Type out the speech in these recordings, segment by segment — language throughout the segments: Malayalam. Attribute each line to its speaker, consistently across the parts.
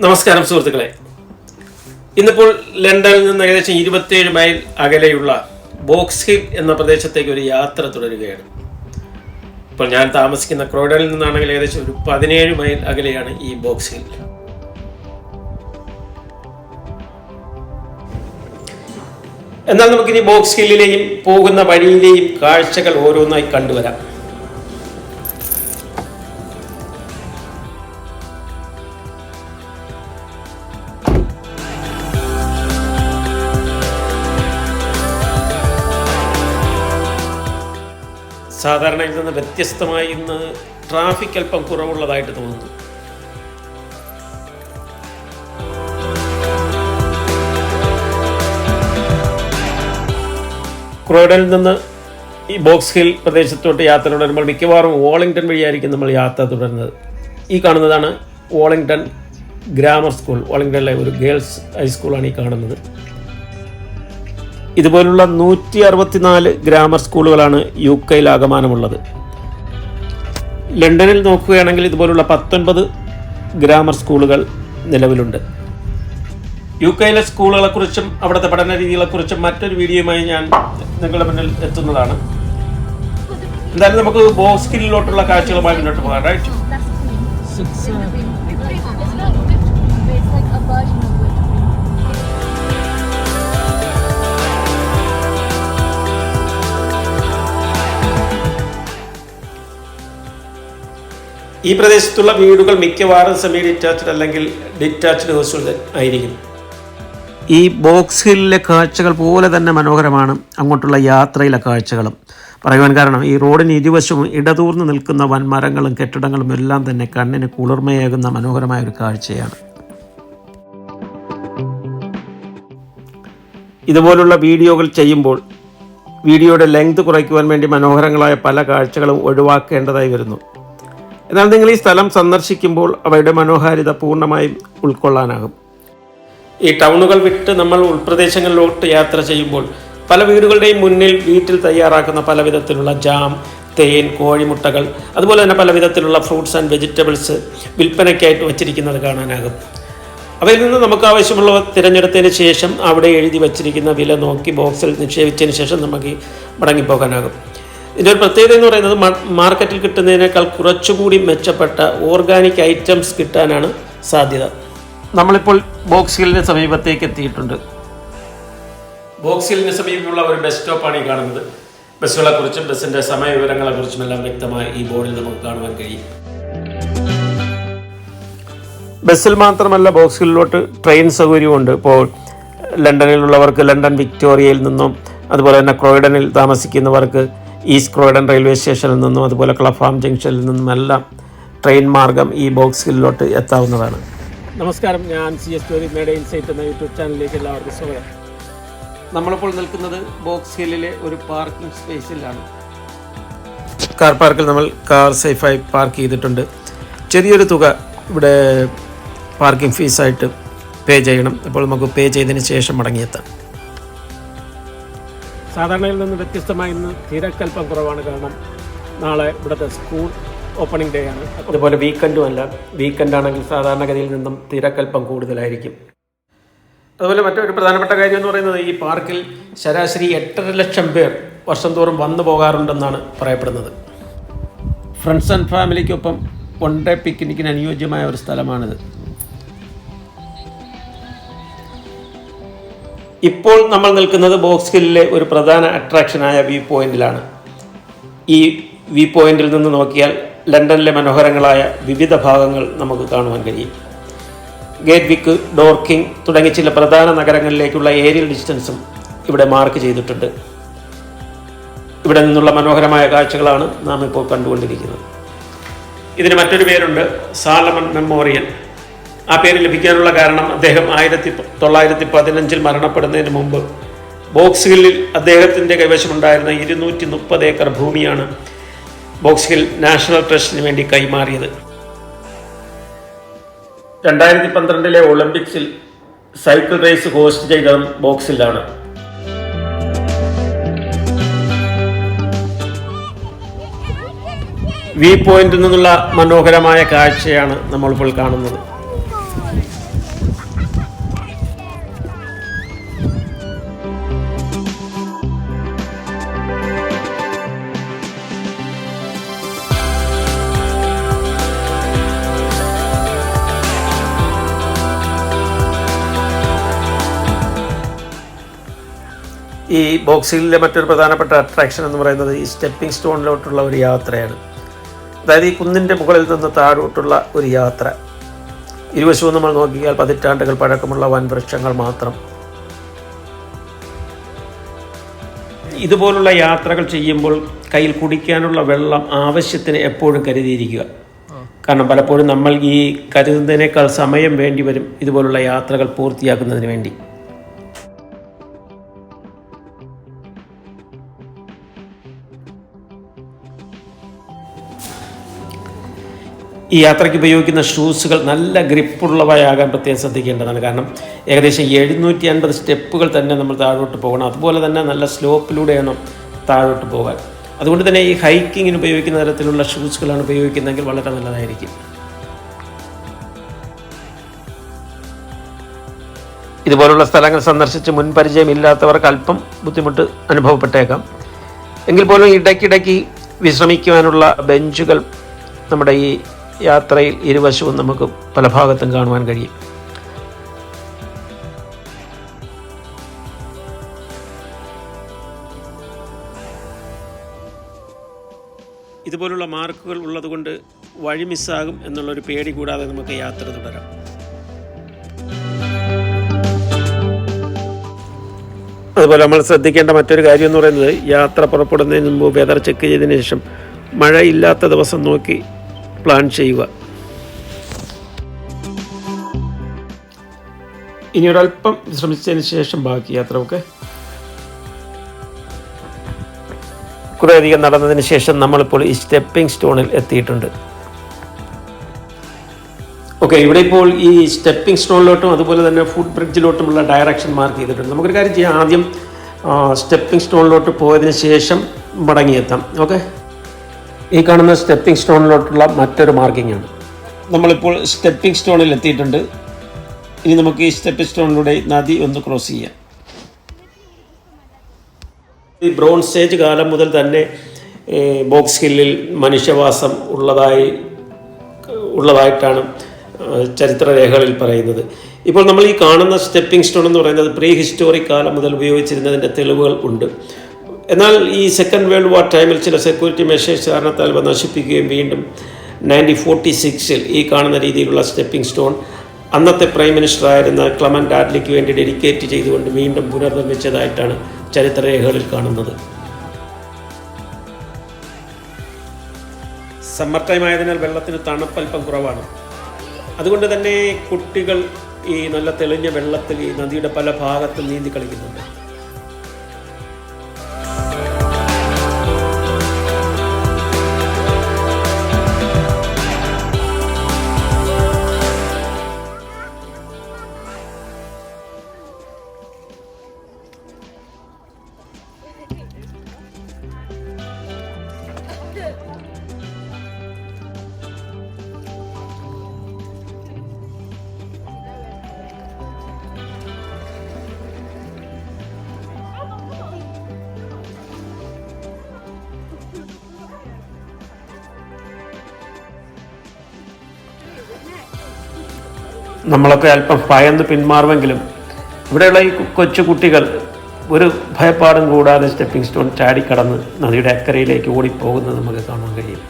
Speaker 1: നമസ്കാരം സുഹൃത്തുക്കളെ. ഇന്നിപ്പോൾ ലണ്ടനിൽ നിന്ന് ഏകദേശം 27 മൈൽ അകലെയുള്ള ബോക്സ് ഹിൽ എന്ന പ്രദേശത്തേക്ക് ഒരു യാത്ര തുടരുകയാണ്. ഇപ്പോൾ ഞാൻ താമസിക്കുന്ന ക്രോയ്ഡനിൽ നിന്നാണെങ്കിൽ ഏകദേശം ഒരു 17 മൈൽ അകലെയാണ് ഈ ബോക്സ് ഹിൽ. എന്നാൽ നമുക്കിനി ബോക്സ് ഹില്ലിലെയും പോകുന്ന വഴിയിലെയും കാഴ്ചകൾ ഓരോന്നായി കണ്ടുവരാം. സാധാരണയിൽ നിന്ന് വ്യത്യസ്തമായി ഇന്ന് ട്രാഫിക് അല്പം കുറവുള്ളതായിട്ട് തോന്നുന്നു. ക്രോയ്ഡനിൽ നിന്ന് ഈ ബോക്സ് ഹിൽ പ്രദേശത്തോട്ട് യാത്ര തുടരുമ്പോൾ മിക്കവാറും വോളിംഗ്ടൺ വഴിയായിരിക്കും നമ്മൾ യാത്ര തുടരുന്നത്. ഈ കാണുന്നതാണ് വോളിംഗ്ടൺ ഗ്രാമർ സ്കൂൾ. വോളിംഗ്ടണിലെ ഒരു ഗേൾസ് ഹൈസ്കൂളാണ് ഈ കാണുന്നത്. ഇതുപോലുള്ള 164 ഗ്രാമർ സ്കൂളുകളാണ് UK ആകമാനമുള്ളത്. ലണ്ടനിൽ നോക്കുകയാണെങ്കിൽ ഇതുപോലുള്ള 19 ഗ്രാമർ സ്കൂളുകൾ നിലവിലുണ്ട്. UK സ്കൂളുകളെക്കുറിച്ചും അവിടുത്തെ പഠന രീതികളെക്കുറിച്ചും മറ്റൊരു വീഡിയോയുമായി ഞാൻ നിങ്ങളുടെ മുന്നിൽ എത്തുന്നതാണ്. എന്തായാലും നമുക്ക് ബോക്സ് ഹില്ലിലോട്ടുള്ള കാഴ്ചകളുമായി മുന്നോട്ട് പോകാം. റൈറ്റ്, ഈ പ്രദേശത്തുള്ള വീടുകൾ മിക്കവാറും സെമി ഡിറ്റാച്ച്ഡ് അല്ലെങ്കിൽ ഡിറ്റാച്ച്ഡ് ഹൗസുകൾ ആയിരിക്കും. ഈ ബോക്സ് ഹില്ലിലെ കാഴ്ചകൾ പോലെ തന്നെ മനോഹരമാണ് അങ്ങോട്ടുള്ള യാത്രയിലെ കാഴ്ചകളും. പറയുവാൻ കാരണം ഈ റോഡിന് ഇരുവശവും ഇടതൂർന്ന് നിൽക്കുന്ന വൻമരങ്ങളും കെട്ടിടങ്ങളും എല്ലാം തന്നെ കണ്ണിന് കുളിർമയേകുന്ന മനോഹരമായ ഒരു കാഴ്ചയാണ്. ഇതുപോലുള്ള വീഡിയോകൾ ചെയ്യുമ്പോൾ വീഡിയോയുടെ ലെങ്ത് കുറയ്ക്കുവാൻ വേണ്ടി മനോഹരങ്ങളായ പല കാഴ്ചകളും ഒഴിവാക്കേണ്ടതായി വരുന്നു. എന്നാൽ നിങ്ങൾ ഈ സ്ഥലം സന്ദർശിക്കുമ്പോൾ അവയുടെ മനോഹാരിത പൂർണ്ണമായും ഉൾക്കൊള്ളാനാകും. ഈ ടൗണുകൾ വിട്ട് നമ്മൾ ഉൾപ്രദേശങ്ങളിലോട്ട് യാത്ര ചെയ്യുമ്പോൾ പല വീടുകളുടെയും മുന്നിൽ വീട്ടിൽ തയ്യാറാക്കുന്ന പല വിധത്തിലുള്ള ജാം, തേൻ, കോഴിമുട്ടകൾ, അതുപോലെ തന്നെ പല വിധത്തിലുള്ള ഫ്രൂട്ട്സ് ആൻഡ് വെജിറ്റബിൾസ് വിൽപ്പനയ്ക്കായിട്ട് വച്ചിരിക്കുന്നത് കാണാനാകും. അവയിൽ നിന്ന് നമുക്ക് ആവശ്യമുള്ളവ തിരഞ്ഞെടുത്തതിന് ശേഷം അവിടെ എഴുതി വച്ചിരിക്കുന്ന വില നോക്കി ബോക്സിൽ നിക്ഷേപിച്ചതിന് ശേഷം നമുക്ക് മടങ്ങിപ്പോകാനാകും. ഇതിൻ്റെ ഒരു പ്രത്യേകത എന്ന് പറയുന്നത് മാർക്കറ്റിൽ കിട്ടുന്നതിനേക്കാൾ കുറച്ചുകൂടി മെച്ചപ്പെട്ട ഓർഗാനിക് ഐറ്റംസ് കിട്ടാനാണ് സാധ്യത. നമ്മളിപ്പോൾ ബോക്സ് ഹില്ലിന് സമീപത്തേക്ക് എത്തിയിട്ടുണ്ട്. ബോക്സ് ഹില്ലിന് സമീപമുള്ള ഒരു ബസ് സ്റ്റോപ്പാണ് ഈ കാണുന്നത്. ബസ്സുകളെക്കുറിച്ചും ബസ്സിൻ്റെ സമയ വിവരങ്ങളെക്കുറിച്ചും എല്ലാം വ്യക്തമായി ഈ ബോർഡിൽ നമുക്ക് കാണുവാൻ കഴിയും. ബസ്സിൽ മാത്രമല്ല ബോക്സ് ഹില്ലിലോട്ട് ട്രെയിൻ സൗകര്യമുണ്ട്. ഇപ്പോൾ ലണ്ടനിലുള്ളവർക്ക് ലണ്ടൻ വിക്ടോറിയയിൽ നിന്നും, അതുപോലെ തന്നെ ക്രോയ്ഡനിൽ താമസിക്കുന്നവർക്ക് ഈസ്റ്റ് ക്രോയ്ഡൻ റെയിൽവേ സ്റ്റേഷനിൽ നിന്നും, അതുപോലെ ക്ലഫാം ജംഗ്ഷനിൽ നിന്നും എല്ലാം ട്രെയിൻ മാർഗം ഈ ബോക്സ് ഹില്ലിലോട്ട് എത്താവുന്നതാണ്. നമസ്കാരം, ഞാൻ ജോതി മേഡ ഇൻസൈറ്റ് എന്ന യൂട്യൂബ് ചാനലിലേക്ക് എല്ലാവർക്കും സ്വാഗതം. നമ്മളിപ്പോൾ നിൽക്കുന്നത് ബോക്സ് ഹില്ലിലെ ഒരു പാർക്കിംഗ് സ്പേസിലാണ്. കാർ പാർക്കിൽ നമ്മൾ കാർ സേഫായി പാർക്ക് ചെയ്തിട്ടുണ്ട്. ചെറിയൊരു തുക ഇവിടെ പാർക്കിംഗ് ഫീസായിട്ട് പേ ചെയ്യണം. ഇപ്പോൾ നമുക്ക് പേ ചെയ്തതിന് ശേഷം മടങ്ങിയെത്താം. സാധാരണയിൽ നിന്ന് വ്യത്യസ്തമായി ഇന്ന് തിരക്കൽപ്പം കുറവാണ്. കാരണം നാളെ ഇവിടുത്തെ സ്കൂൾ ഓപ്പണിംഗ് ഡേ ആണ്. അതുപോലെ വീക്കെൻഡും അല്ല. വീക്കെൻഡ് ആണെങ്കിൽ സാധാരണഗതിയിൽ നിന്നും തിരക്കൽപ്പം കൂടുതലായിരിക്കും. അതുപോലെ മറ്റൊരു പ്രധാനപ്പെട്ട കാര്യം എന്ന് പറയുന്നത് ഈ പാർക്കിൽ ശരാശരി 8.5 ലക്ഷം പേർ വർഷം തോറും വന്നു പോകാറുണ്ടെന്നാണ് പറയപ്പെടുന്നത്. ഫ്രണ്ട്സ് ആൻഡ് ഫാമിലിക്കൊപ്പം വൺ ഡേ പിക്നിക്കിന് അനുയോജ്യമായ ഒരു സ്ഥലമാണിത്. ഇപ്പോൾ നമ്മൾ നിൽക്കുന്നത് ബോക്സ് ഹില്ലിലെ ഒരു പ്രധാന അട്രാക്ഷനായ വ്യൂ പോയിന്റിലാണ്. ഈ വ്യൂ പോയിന്റിൽ നിന്ന് നോക്കിയാൽ ലണ്ടനിലെ മനോഹരങ്ങളായ വിവിധ ഭാഗങ്ങൾ നമുക്ക് കാണുവാൻ കഴിയും. ഗേറ്റ്വിക്ക്, ഡോർക്കിംഗ് തുടങ്ങിയ ചില പ്രധാന നഗരങ്ങളിലേക്കുള്ള ഏരിയൽ ഡിസ്റ്റൻസും ഇവിടെ മാർക്ക് ചെയ്തിട്ടുണ്ട്. ഇവിടെ നിന്നുള്ള മനോഹരമായ കാഴ്ചകളാണ് നാം ഇപ്പോൾ കണ്ടുകൊണ്ടിരിക്കുന്നത്. ഇതിന് മറ്റൊരു പേരുണ്ട്, സാലമൺ മെമ്മോറിയൽ. ആ പേര് ലഭിക്കാനുള്ള കാരണം അദ്ദേഹം 1915 മരണപ്പെടുന്നതിന് മുമ്പ് ബോക്സ് ഹില്ലിൽ അദ്ദേഹത്തിൻ്റെ കൈവശമുണ്ടായിരുന്ന 230 ഏക്കർ ഭൂമിയാണ് ബോക്സ് ഹിൽ നാഷണൽ ട്രസ്റ്റിന് വേണ്ടി കൈമാറിയത്. 2012 ഒളിമ്പിക്സിൽ സൈക്കിൾ റേസ് ഹോസ്റ്റ് ചെയ്തതും ബോക്സ് ഹില്ലാണ്. വ്യൂ പോയിന്റിൽ നിന്നുള്ള മനോഹരമായ കാഴ്ചയാണ് നമ്മളിപ്പോൾ കാണുന്നത്. ഈ ബോക്സിലെ മറ്റൊരു പ്രധാനപ്പെട്ട അട്രാക്ഷൻ എന്ന് പറയുന്നത് ഈ സ്റ്റെപ്പിംഗ് സ്റ്റോണിലോട്ടുള്ള ഒരു യാത്രയാണ്. അതായത് ഈ കുന്നിൻ്റെ മുകളിൽ നിന്ന് താഴോട്ടുള്ള ഒരു യാത്ര. ഇരുവശവും നമ്മൾ നോക്കിയാൽ പതിറ്റാണ്ടുകൾ പഴക്കമുള്ള വൻവൃക്ഷങ്ങൾ മാത്രം. ഇതുപോലുള്ള യാത്രകൾ ചെയ്യുമ്പോൾ കയ്യിൽ കുടിക്കാനുള്ള വെള്ളം ആവശ്യത്തിന് എപ്പോഴും കരുതിയിരിക്കുക. കാരണം പലപ്പോഴും നമ്മൾ ഈ കരുതുന്നതിനേക്കാൾ സമയം വേണ്ടി വരും ഇതുപോലുള്ള യാത്രകൾ പൂർത്തിയാക്കുന്നതിന് വേണ്ടി. ഈ യാത്രയ്ക്ക് ഉപയോഗിക്കുന്ന ഷൂസുകൾ നല്ല ഗ്രിപ്പുള്ളവയാകാൻ പ്രത്യേകം ശ്രദ്ധിക്കേണ്ടതാണ്. കാരണം ഏകദേശം 750 സ്റ്റെപ്പുകൾ തന്നെ നമ്മൾ താഴോട്ട് പോകണം. അതുപോലെ തന്നെ നല്ല സ്ലോപ്പിലൂടെ വേണം താഴോട്ട് പോകാൻ. അതുകൊണ്ട് തന്നെ ഈ ഹൈക്കിങ്ങിന് ഉപയോഗിക്കുന്ന തരത്തിലുള്ള ഷൂസുകളാണ് ഉപയോഗിക്കുന്നതെങ്കിൽ വളരെ നല്ലതായിരിക്കും. ഇതുപോലുള്ള സ്ഥലങ്ങൾ സന്ദർശിച്ച് മുൻപരിചയമില്ലാത്തവർക്ക് അല്പം ബുദ്ധിമുട്ട് അനുഭവപ്പെട്ടേക്കാം. എങ്കിൽ പോലും ഇടയ്ക്കിടയ്ക്ക് വിശ്രമിക്കുവാനുള്ള ബെഞ്ചുകൾ നമ്മുടെ ഈ യാത്രയിൽ ഇരുവശവും നമുക്ക് പല ഭാഗത്തും കാണുവാൻ കഴിയും. ഇതുപോലുള്ള മാർക്കുകൾ ഉള്ളതുകൊണ്ട് വഴി മിസ്സാകും എന്നുള്ളൊരു പേടി കൂടാതെ നമുക്ക് യാത്ര തുടരാം. അതുപോലെ നമ്മൾ ശ്രദ്ധിക്കേണ്ട മറ്റൊരു കാര്യം എന്ന് പറയുന്നത് യാത്ര പുറപ്പെടുന്നതിന് മുമ്പ് വെതർ ചെക്ക് ചെയ്തതിന് ശേഷം മഴയില്ലാത്ത ദിവസം നോക്കി പ്ലാൻ ചെയ്യുക. ഇനി ഒരല്പം വിശ്രമിച്ചതിന് ശേഷം ബാക്കി യാത്ര. കുറേയധികം നടന്നതിന് ശേഷം നമ്മളിപ്പോൾ ഈ സ്റ്റെപ്പിംഗ് സ്റ്റോണിൽ എത്തിയിട്ടുണ്ട്. ഇവിടെ ഇപ്പോൾ ഈ സ്റ്റെപ്പിംഗ് സ്റ്റോണിലോട്ടും അതുപോലെ തന്നെ ഫുട് ബ്രിഡ്ജിലോട്ടുമുള്ള ഡയറക്ഷൻ മാർക്ക് ചെയ്തിട്ടുണ്ട്. നമുക്കൊരു കാര്യം ചെയ്യാം, ആദ്യം സ്റ്റെപ്പിംഗ് സ്റ്റോണിലോട്ട് പോയതിന് ശേഷം മടങ്ങിയെത്താം. ഈ കാണുന്ന സ്റ്റെപ്പിംഗ് സ്റ്റോണിലോട്ടുള്ള മറ്റൊരു മാർക്കിംഗ് ആണ്. നമ്മളിപ്പോൾ സ്റ്റെപ്പിംഗ് സ്റ്റോണിൽ എത്തിയിട്ടുണ്ട്. ഇനി നമുക്ക് ഈ സ്റ്റെപ്പിംഗ് സ്റ്റോണിലൂടെ നദി ഒന്ന് ക്രോസ് ചെയ്യാം. ഈ ബ്രോൺസ് ഏജ് കാലം മുതൽ തന്നെ ബോക്സ് ഹില്ലിൽ മനുഷ്യവാസം ഉള്ളതായിട്ടാണ് ചരിത്രരേഖകളിൽ പറയുന്നത്. ഇപ്പോൾ നമ്മൾ ഈ കാണുന്ന സ്റ്റെപ്പിംഗ് സ്റ്റോൺ എന്ന് പറയുന്നത് പ്രീ ഹിസ്റ്റോറിക് കാലം മുതൽ ഉപയോഗിച്ചിരുന്നതിൻ്റെ തെളിവുകൾ ഉണ്ട്. എന്നാൽ ഈ സെക്കൻഡ് വേൾഡ് വാർ ടൈമിൽ ചില സെക്യൂരിറ്റി മെഷേഴ്സ് കാരണത്താൽ അവ നശിപ്പിക്കുകയും വീണ്ടും 1946 ഈ കാണുന്ന രീതിയിലുള്ള സ്റ്റെപ്പിംഗ് സ്റ്റോൺ അന്നത്തെ പ്രൈം മിനിസ്റ്റർ ആയിരുന്ന ക്ലമന്റ് ആറ്റ്ലിക്ക് വേണ്ടി ഡെഡിക്കേറ്റ് ചെയ്തുകൊണ്ട് വീണ്ടും പുനർനിർമ്മിച്ചതായിട്ടാണ് ചരിത്രരേഖകളിൽ കാണുന്നത്. സമ്മർ ടൈം ആയതിനാൽ വെള്ളത്തിന് തണുപ്പൽപ്പം കുറവാണ്. അതുകൊണ്ട് തന്നെ കുട്ടികൾ ഈ നല്ല തെളിഞ്ഞ വെള്ളത്തിൽ ഈ നദിയുടെ പല ഭാഗത്തും നീന്തി കളിക്കുന്നുണ്ട്. നമ്മളൊക്കെ അല്പം ഭയന്ന് പിന്മാറുമെങ്കിലും ഇവിടെയുള്ള ഈ കൊച്ചു കുട്ടികൾ ഒരു ഭയപ്പാടും കൂടാതെ സ്റ്റെപ്പിംഗ് സ്റ്റോൺ ചാടിക്കടന്ന് നദിയുടെ അക്കരയിലേക്ക് ഓടിപ്പോകുന്നത് നമുക്ക് കാണാൻ കഴിയും.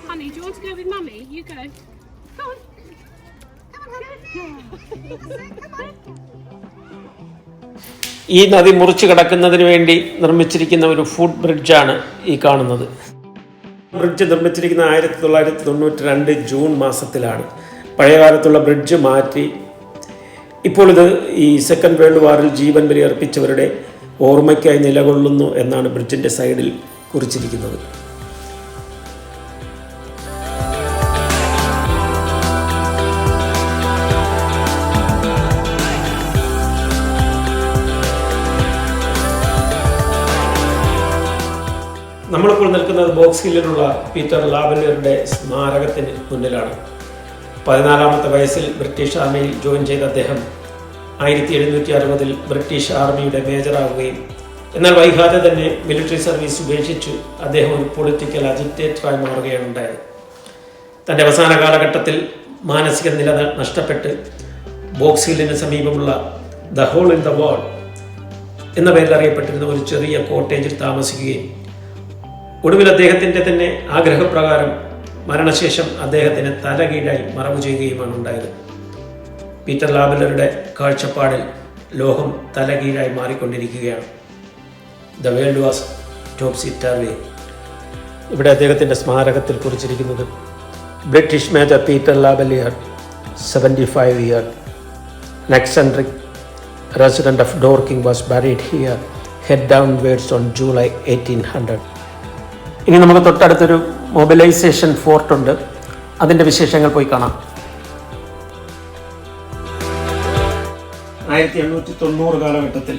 Speaker 2: Honey, do you want to go with Mummy? You go. Go on.
Speaker 1: ഈ നദി മുറിച്ചു കടക്കുന്നതിന് വേണ്ടി നിർമ്മിച്ചിരിക്കുന്ന ഒരു ഫുട് ബ്രിഡ്ജാണ് ഈ കാണുന്നത്. ബ്രിഡ്ജ് നിർമ്മിച്ചിരിക്കുന്ന 1992 ജൂൺ മാസത്തിലാണ്. പഴയകാലത്തുള്ള ബ്രിഡ്ജ് മാറ്റി ഇപ്പോൾ ഇത് ഈ സെക്കൻഡ് വേൾഡ് വാറിൽ ജീവൻ ബലിയർപ്പിച്ചവരുടെ ഓർമ്മയ്ക്കായി നിലകൊള്ളുന്നു എന്നാണ് ബ്രിഡ്ജിൻ്റെ സൈഡിൽ കുറിച്ചിരിക്കുന്നത്. നമ്മളിപ്പോൾ നിൽക്കുന്നത് ബോക്സ് ഹില്ലിലുള്ള പീറ്റർ ലാവലിയറുടെ സ്മാരകത്തിന് മുന്നിലാണ്. 14-ാമത്തെ വയസ്സിൽ ബ്രിട്ടീഷ് ആർമിയിൽ ജോയിൻ ചെയ്ത അദ്ദേഹം 1760 ബ്രിട്ടീഷ് ആർമിയുടെ മേജറാവുകയും എന്നാൽ വൈകാതെ തന്നെ മിലിറ്ററി സർവീസ് ഉപേക്ഷിച്ചു അദ്ദേഹം ഒരു പൊളിറ്റിക്കൽ അജിറ്റേറ്ററായി മാറുകയാണ് ഉണ്ടായത്. തൻ്റെ അവസാന കാലഘട്ടത്തിൽ മാനസിക നില നഷ്ടപ്പെട്ട് ബോക്സ്ഹില്ലിന് സമീപമുള്ള the hole in the wall എന്ന പേരിൽ അറിയപ്പെട്ടിരുന്ന ഒരു ചെറിയ കോട്ടേജിൽ താമസിക്കുകയും ഒടുവിൽ അദ്ദേഹത്തിൻ്റെ തന്നെ ആഗ്രഹപ്രകാരം മരണശേഷം അദ്ദേഹത്തിന് തലകീഴായി മറവു ചെയ്യുകയുമാണ് ഉണ്ടായത്. പീറ്റർ ലാബലറുടെ കാഴ്ചപ്പാടിൽ ലോകം തലകീഴായി മാറിക്കൊണ്ടിരിക്കുകയാണ്. The world was topsy turvy. ഇവിടെ അദ്ദേഹത്തിൻ്റെ സ്മാരകത്തിൽ കുറിച്ചിരിക്കുന്നത് British major Peter Labilliere 75 year an eccentric resident of Dorking was buried here head downwards on July 1800. ഇനി നമുക്ക് തൊട്ടടുത്തൊരു മൊബിലൈസേഷൻ ഫോർട്ട് ഉണ്ട്, അതിൻ്റെ വിശേഷങ്ങൾ പോയി കാണാം. 1890 കാലഘട്ടത്തിൽ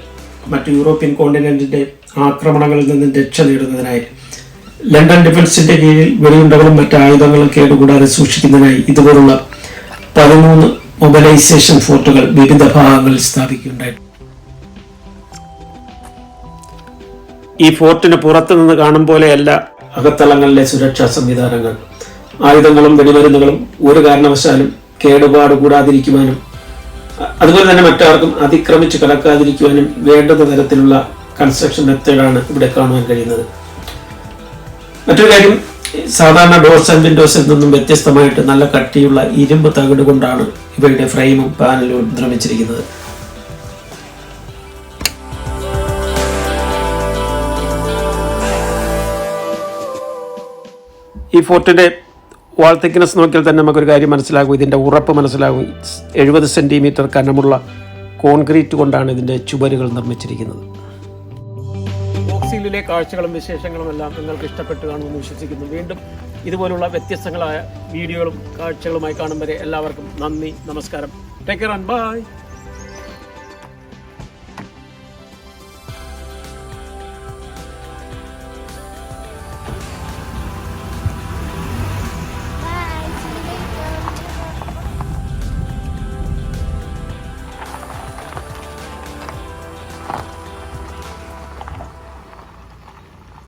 Speaker 1: മറ്റ് യൂറോപ്യൻ കോണ്ടിനെന്റിന്റെ ആക്രമണങ്ങളിൽ നിന്ന് രക്ഷ നേടുന്നതിനായി ലണ്ടൻ ഡിഫൻസിന്റെ കീഴിൽ വെടിയുണ്ടകളും മറ്റ് ആയുധങ്ങളും കേടുകൂടാതെ സൂക്ഷിക്കുന്നതിനായി ഇതുപോലുള്ള 13 മൊബിലൈസേഷൻ ഫോർട്ടുകൾ വിവിധ ഭാഗങ്ങളിൽ സ്ഥാപിക്കുകയുണ്ടായി. ഈ ഫോർട്ടിന് പുറത്തു നിന്ന് കാണും പോലെയല്ല അകത്തളങ്ങളിലെ സുരക്ഷാ സംവിധാനങ്ങൾ. ആയുധങ്ങളും വെടിമരുന്നുകളും ഒരു കാരണവശാലും കേടുപാട് കൂടാതിരിക്കുവാനും അതുപോലെ തന്നെ മറ്റാർക്കും അതിക്രമിച്ച് കടക്കാതിരിക്കുവാനും വേണ്ടുന്ന തരത്തിലുള്ള കൺസ്ട്രക്ഷൻ മെത്തേഡാണ് ഇവിടെ കാണുവാൻ കഴിയുന്നത്. മറ്റൊരു കാര്യം, സാധാരണ ഡോർസ് ആൻഡ് വിൻഡോസിൽ നിന്നും വ്യത്യസ്തമായിട്ട് നല്ല കട്ടിയുള്ള ഇരുമ്പ് തകിട് കൊണ്ടാണ് ഇവയുടെ ഫ്രെയിമും പാനലും നിർമ്മിച്ചിരിക്കുന്നത്. ഈ ഫോർട്ടിൻ്റെ വാൾ തിക്നെസ് നോക്കിയാൽ തന്നെ നമുക്കൊരു കാര്യം മനസ്സിലാകും, ഇതിൻ്റെ ഉറപ്പ് മനസ്സിലാകും. 70 സെൻറ്റിമീറ്റർ കനമുള്ള കോൺക്രീറ്റ് കൊണ്ടാണ് ഇതിൻ്റെ ചുവരുകൾ നിർമ്മിച്ചിരിക്കുന്നത്. ബോക്സ്ഹില്ലിലെ കാഴ്ചകളും വിശേഷങ്ങളും എല്ലാം നിങ്ങൾക്ക് ഇഷ്ടപ്പെട്ട് കാണുമെന്ന് വിശ്വസിക്കുന്നു. വീണ്ടും ഇതുപോലുള്ള വ്യത്യസ്തങ്ങളായ വീഡിയോകളും കാഴ്ചകളുമായി കാണും വരെ എല്ലാവർക്കും നന്ദി, നമസ്കാരം. Take care and by.